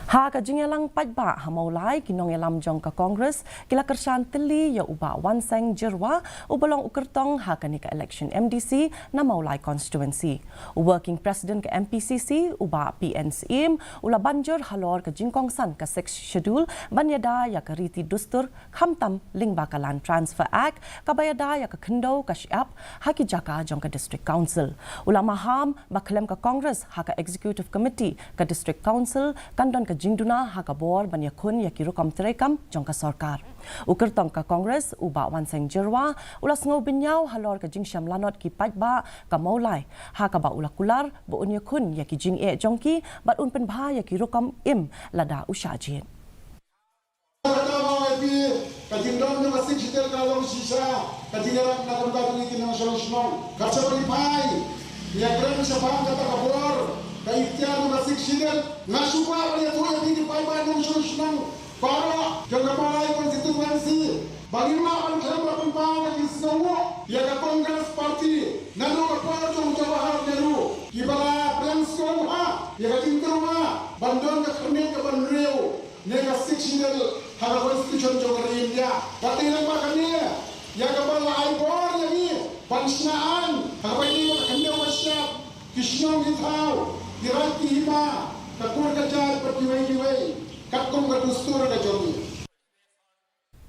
Ha ka jingelang pajba ha Mawlai ki Nongialam jong ka Congress kila Kyrshan teli ya uba Wanseng Jyrwa ubalong ukertong ha ka ni ka election MDC na Mawlai constituency. Working President ka MPCC uba PNCM ula banjur halor ka jingkongsan ka 6 schedule banyada ya ka riti dustur khamtam lingbakalan transfer act kabayada ya ka khendo ka syap ha ki jaka jong ka district council. Ula maham baklem ka Congress ha ka executive committee ka district council kandon ka jingduna ha ka bor ban Iakhun ya kirukam terekam jong ka sarkar. Ukertong ka Congress uba Wanseng Jyrwa ulas ngau binyaw halor ka jingsyam lanot ki pajba ka Mawlai ha ka ba ulakular bo Iakhun ya ki jing e jongki bat un penbha ya kirukam im lada usyajin. Kajindom na masih sitel kalau sisa kajingerak na kung gagawin ng solusyon kapsabali pai ya kran sa pang kata kabor kaityar na masih sitel nasupa ya tuwa di pai pai ng solusyon para kagapalay konstituensi bagima ang kaya pang isnawo ya ka Congress party nano ka para sa Jawahar Nehru kibala Prensko ha ya ka tintruma bandon ka kami ka banreo nega sectional hara constitution jogarin ya patilang ba kami ya kabala ay bor yani pansnaan kapay mo kanya wasya kisnong gitaw dirati hima kakur ka jar patiway-liway katkong ka dustur ka jogi